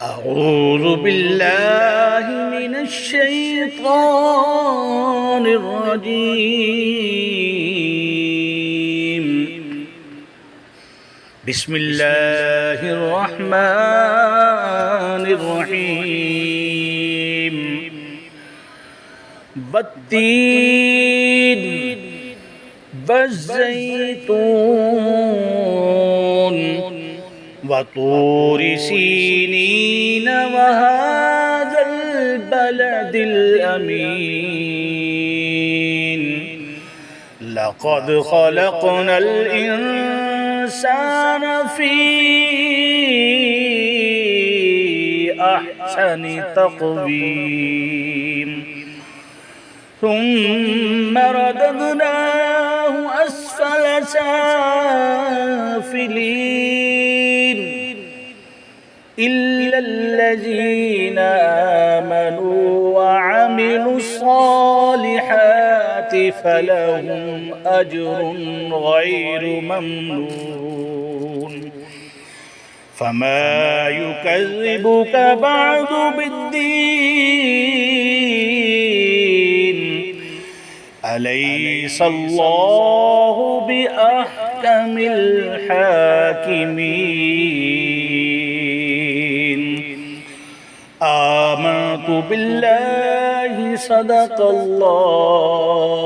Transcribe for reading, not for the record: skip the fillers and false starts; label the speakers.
Speaker 1: أعوذ بالله من الشيطان الرجيم. بسم الله الرحمن الرحيم. والتين والزيتون وطور سينين وهذا البلد الأمين. لقد خلقنا الإنسان في أحسن تقويم ثم رددناه أسفل سافلين إلا الذين آمنوا وعملوا الصالحات فلهم أجر غير ممنون. فما يكذبك بعد بالدين؟ أليس الله بأحكم الحاكمين. آمنت بالله صدق الله